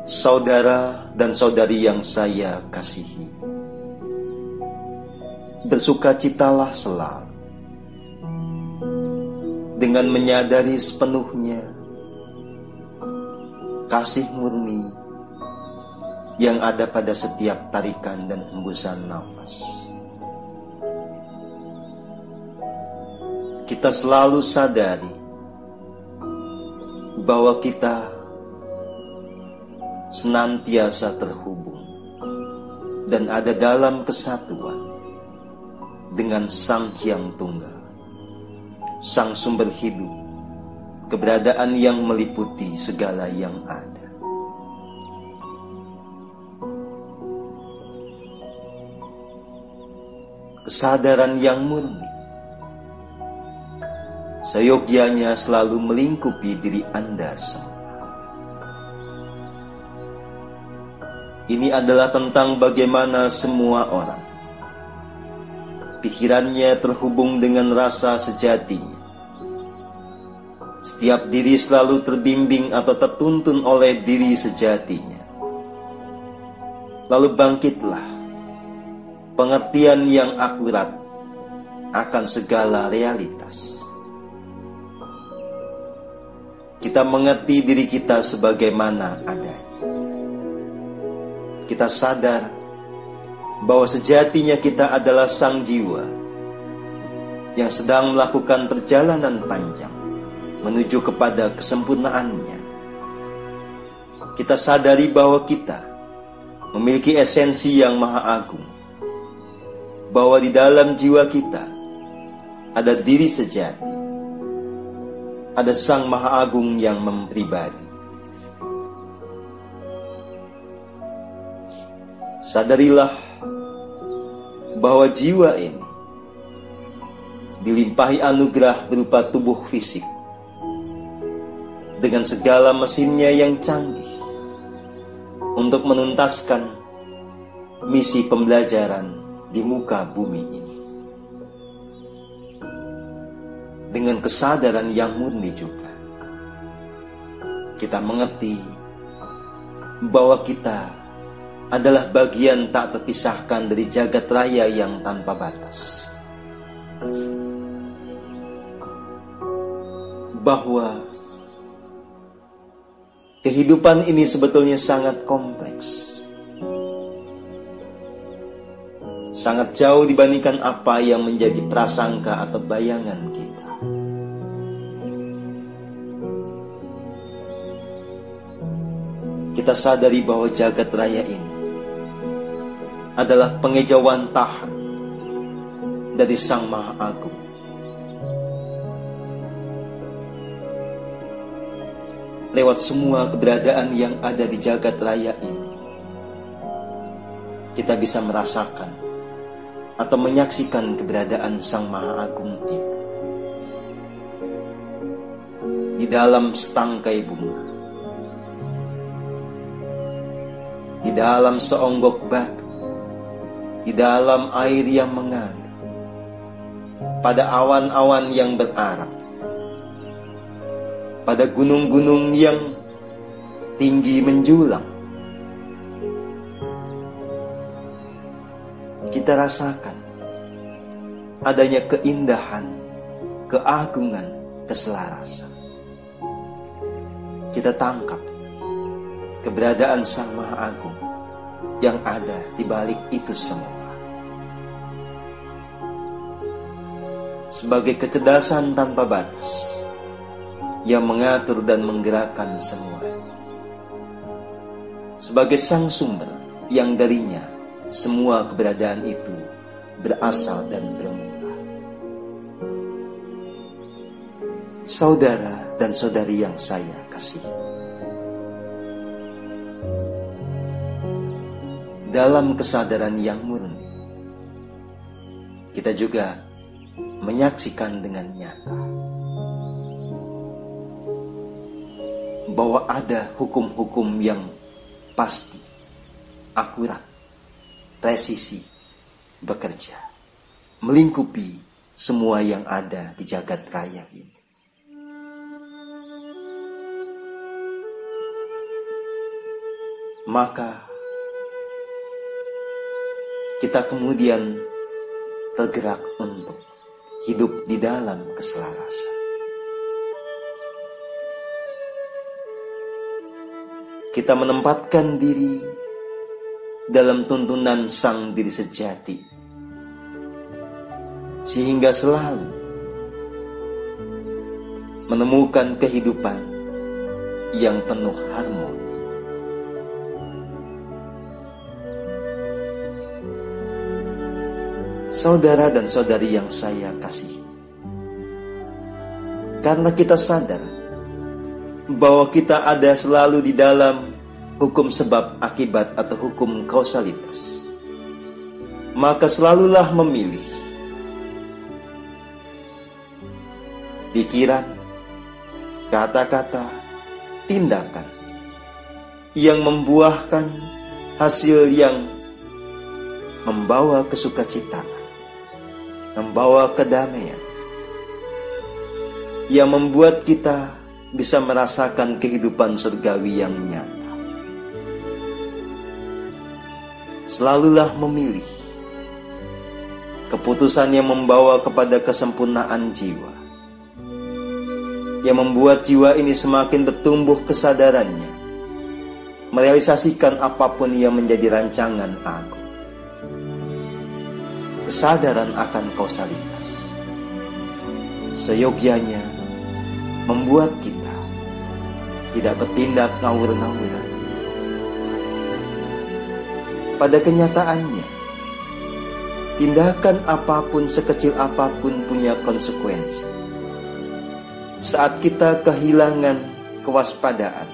Saudara dan saudari yang saya kasihi, bersukacitalah selalu dengan menyadari sepenuhnya kasih murni yang ada pada setiap tarikan dan hembusan nafas. Kita selalu sadari bahwa kita senantiasa terhubung dan ada dalam kesatuan dengan Sang Hyang Tunggal, Sang Sumber Hidup, keberadaan yang meliputi segala yang ada. Kesadaran yang murni seyogyanya selalu melingkupi diri Anda semua. Ini adalah tentang bagaimana semua orang pikirannya terhubung dengan rasa sejatinya. Setiap diri selalu terbimbing atau tertuntun oleh diri sejatinya. Lalu bangkitlah pengertian yang akurat akan segala realitas. Kita mengerti diri kita sebagaimana adanya. Kita sadar bahwa sejatinya kita adalah sang jiwa yang sedang melakukan perjalanan panjang menuju kepada kesempurnaannya. Kita sadari bahwa kita memiliki esensi yang maha agung, bahwa di dalam jiwa kita ada diri sejati, ada sang maha agung yang mempribadi. Sadarilah bahwa jiwa ini dilimpahi anugerah berupa tubuh fisik dengan segala mesinnya yang canggih untuk menuntaskan misi pembelajaran di muka bumi ini. Dengan kesadaran yang murni juga, kita mengerti bahwa kita adalah bagian tak terpisahkan dari jagat raya yang tanpa batas. Bahwa kehidupan ini sebetulnya sangat kompleks, sangat jauh dibandingkan apa yang menjadi prasangka atau bayangan kita. Kita sadari bahwa jagat raya ini adalah pengejauhan tahan dari Sang Maha Agung. Lewat semua keberadaan yang ada di jagat raya ini, kita bisa merasakan atau menyaksikan keberadaan Sang Maha Agung itu. Di dalam setangkai bunga, di dalam seonggok batu, di dalam air yang mengalir, pada awan-awan yang berarak, pada gunung-gunung yang tinggi menjulang. Kita rasakan adanya keindahan, keagungan, keselarasan. Kita tangkap keberadaan Sang Maha Agung yang ada di balik itu semua. Sebagai kecerdasan tanpa batas yang mengatur dan menggerakkan semuanya. Sebagai sang sumber yang darinya semua keberadaan itu berasal dan bermula. Saudara dan saudari yang saya kasihi, dalam kesadaran yang murni, kita juga menyaksikan dengan nyata bahwa ada hukum-hukum yang pasti, akurat, presisi, bekerja, melingkupi semua yang ada di jagat raya ini. Maka kita kemudian tergerak untuk hidup di dalam keselarasan. Kita menempatkan diri dalam tuntunan sang diri sejati, sehingga selalu menemukan kehidupan yang penuh harmoni. Saudara dan saudari yang saya kasihi, karena kita sadar bahwa kita ada selalu di dalam hukum sebab akibat atau hukum kausalitas, maka selalulah memilih pikiran, kata-kata, tindakan yang membuahkan hasil yang membawa kesukacitaan, membawa kedamaian, yang membuat kita bisa merasakan kehidupan surgawi yang nyata. Selalulah memilih keputusan yang membawa kepada kesempurnaan jiwa, yang membuat jiwa ini semakin bertumbuh kesadarannya, merealisasikan apapun yang menjadi rancangan agung. Kesadaran akan kausalitas seyogyanya membuat kita tidak bertindak ngawur-ngawuran. Pada kenyataannya, tindakan apapun sekecil apapun punya konsekuensi. Saat kita kehilangan kewaspadaan,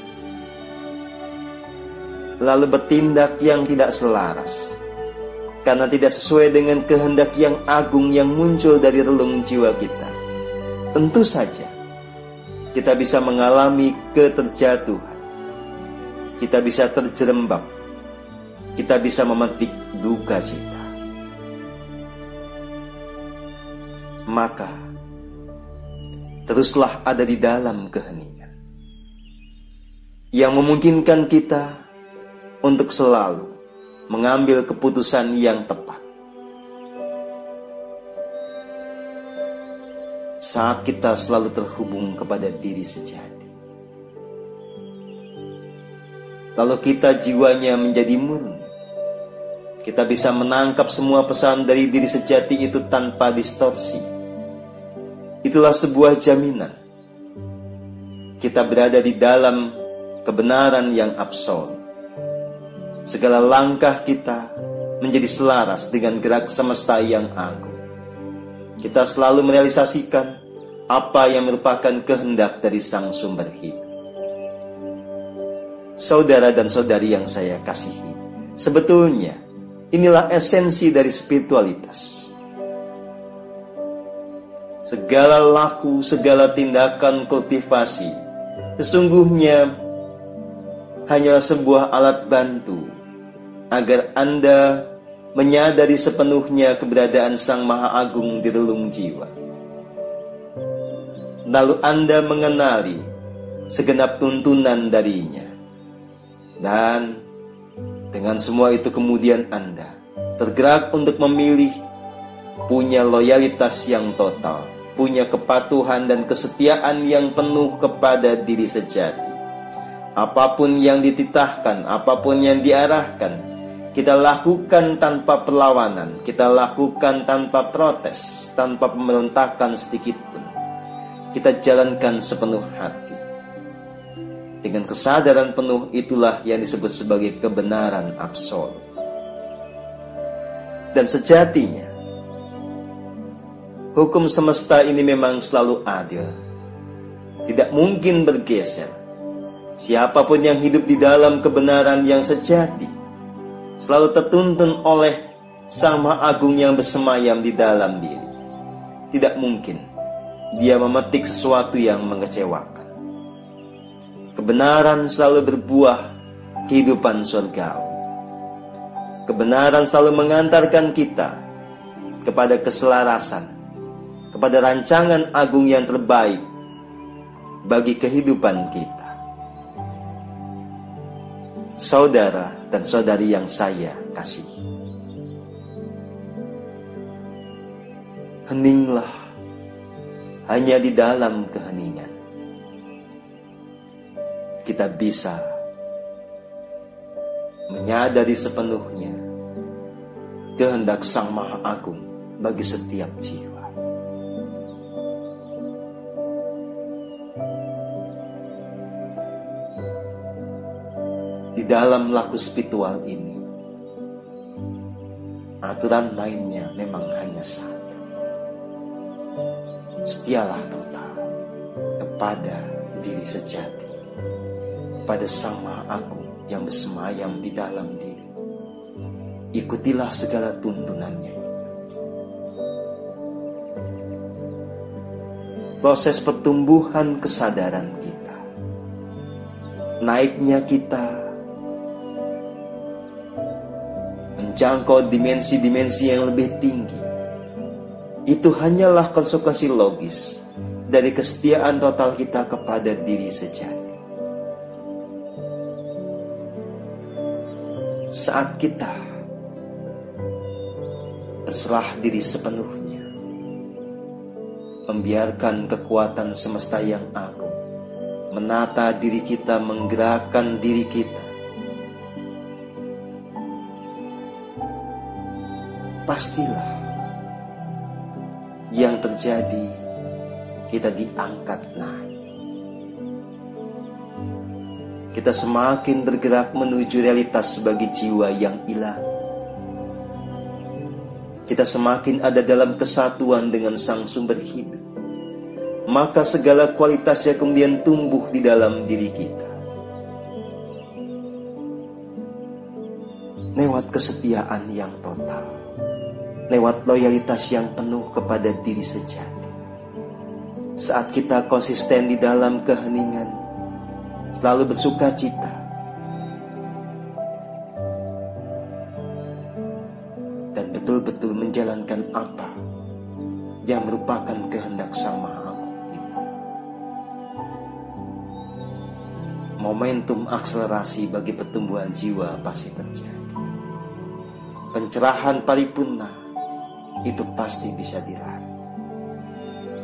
lalu bertindak yang tidak selaras, karena tidak sesuai dengan kehendak yang agung yang muncul dari relung jiwa kita, tentu saja kita bisa mengalami keterjatuhan, kita bisa terjerembab, kita bisa memetik duka cita. Maka teruslah ada di dalam keheningan yang memungkinkan kita untuk selalu mengambil keputusan yang tepat. Saat kita selalu terhubung kepada diri sejati, lalu kita jiwanya menjadi murni, kita bisa menangkap semua pesan dari diri sejati itu tanpa distorsi. Itulah sebuah jaminan kita berada di dalam kebenaran yang absolut. Segala langkah kita menjadi selaras dengan gerak semesta yang agung. Kita selalu merealisasikan apa yang merupakan kehendak dari sang sumber hidup. Saudara dan saudari yang saya kasihi, sebetulnya inilah esensi dari spiritualitas. Segala laku, segala tindakan kultivasi sesungguhnya hanyalah sebuah alat bantu agar Anda menyadari sepenuhnya keberadaan Sang Maha Agung di relung jiwa. Lalu Anda mengenali segenap tuntunan darinya. Dan dengan semua itu kemudian Anda tergerak untuk memilih, punya loyalitas yang total, punya kepatuhan dan kesetiaan yang penuh kepada diri sejati. Apapun yang dititahkan, apapun yang diarahkan, kita lakukan tanpa perlawanan, kita lakukan tanpa protes, tanpa pemberontakan sedikit pun. Kita jalankan sepenuh hati. Dengan kesadaran penuh itulah yang disebut sebagai kebenaran absolut. Dan sejatinya, hukum semesta ini memang selalu adil, tidak mungkin bergeser. Siapapun yang hidup di dalam kebenaran yang sejati selalu tertuntun oleh Sang Maha Agung yang bersemayam di dalam diri. Tidak mungkin dia memetik sesuatu yang mengecewakan. Kebenaran selalu berbuah kehidupan surgawi. Kebenaran selalu mengantarkan kita kepada keselarasan kepada rancangan agung yang terbaik bagi kehidupan kita. Saudara dan saudari yang saya kasihi, heninglah hanya di dalam keheningan kita bisa menyadari sepenuhnya kehendak Sang Maha Agung bagi setiap jiwa. Di dalam laku spiritual ini, aturan mainnya memang hanya satu. Setialah total kepada diri sejati, pada Sang Maha Agung yang bersemayam di dalam diri. Ikutilah segala tuntunannya itu. Proses pertumbuhan kesadaran kita, naiknya kita menjangkau dimensi-dimensi yang lebih tinggi, itu hanyalah konsekuensi logis dari kesetiaan total kita kepada diri sejati. Saat kita berserah diri sepenuhnya, membiarkan kekuatan semesta yang agung menata diri kita, menggerakkan diri kita, pastilah yang terjadi, kita diangkat naik. Kita semakin bergerak menuju realitas sebagai jiwa yang ilahi. Kita semakin ada dalam kesatuan dengan Sang Sumber Hidup. Maka segala kualitasnya kemudian tumbuh di dalam diri kita. Lewat kesetiaan yang total, lewat loyalitas yang penuh kepada diri sejati. Saat kita konsisten di dalam keheningan, selalu bersuka cita, dan betul-betul menjalankan apa yang merupakan kehendak Sang Maha Agung itu. Momentum akselerasi bagi pertumbuhan jiwa pasti terjadi. Pencerahan paripurna itu pasti bisa diraih.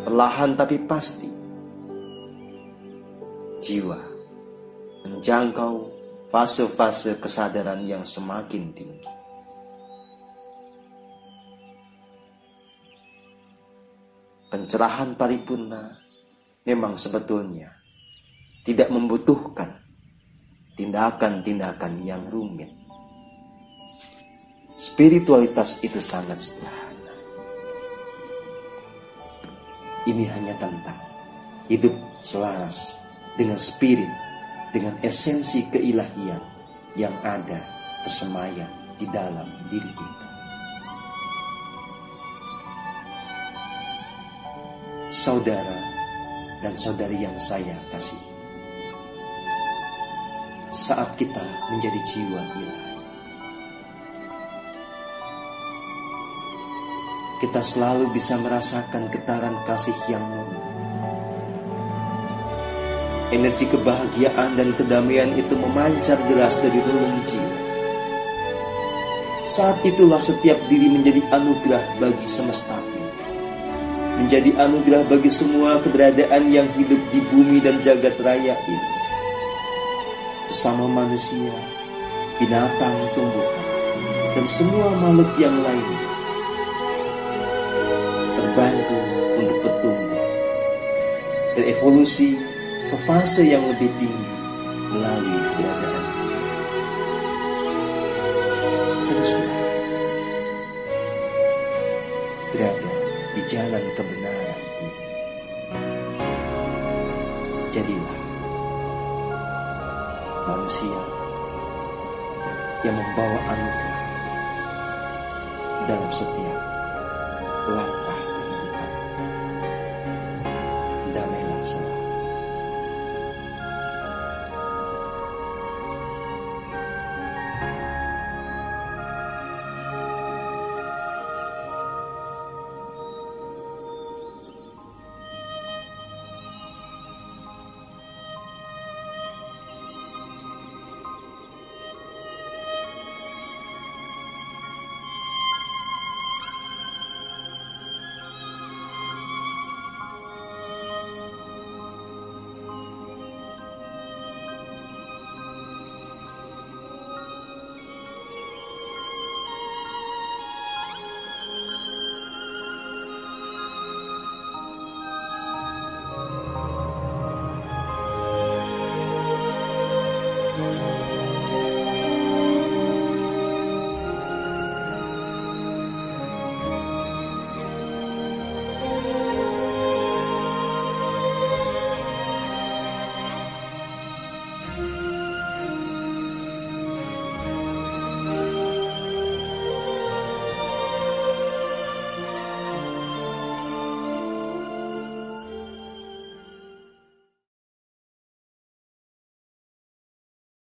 Perlahan tapi pasti, jiwa menjangkau fase-fase kesadaran yang semakin tinggi. Pencerahan paripurna memang sebetulnya tidak membutuhkan tindakan-tindakan yang rumit. Spiritualitas itu sangat sederhana. Ini hanya tentang hidup selaras dengan spirit, dengan esensi keilahian yang ada bersemayam di dalam diri kita. Saudara dan saudari yang saya kasihi, saat kita menjadi jiwa ilahi, kita selalu bisa merasakan getaran kasih yang murni. Energi kebahagiaan dan kedamaian itu memancar deras dari relung jiwa. Saat itulah setiap diri menjadi anugerah bagi semesta ini, menjadi anugerah bagi semua keberadaan yang hidup di bumi dan jagat raya ini. Sesama manusia, binatang, tumbuhan, dan semua makhluk yang lainnya terbantu untuk bertumbuh, berevolusi ke fase yang lebih tinggi melalui keberadaan ini. Teruslah berada di jalan kebenaran ini. Jadilah manusia yang membawa anugerah dalam setiap langkah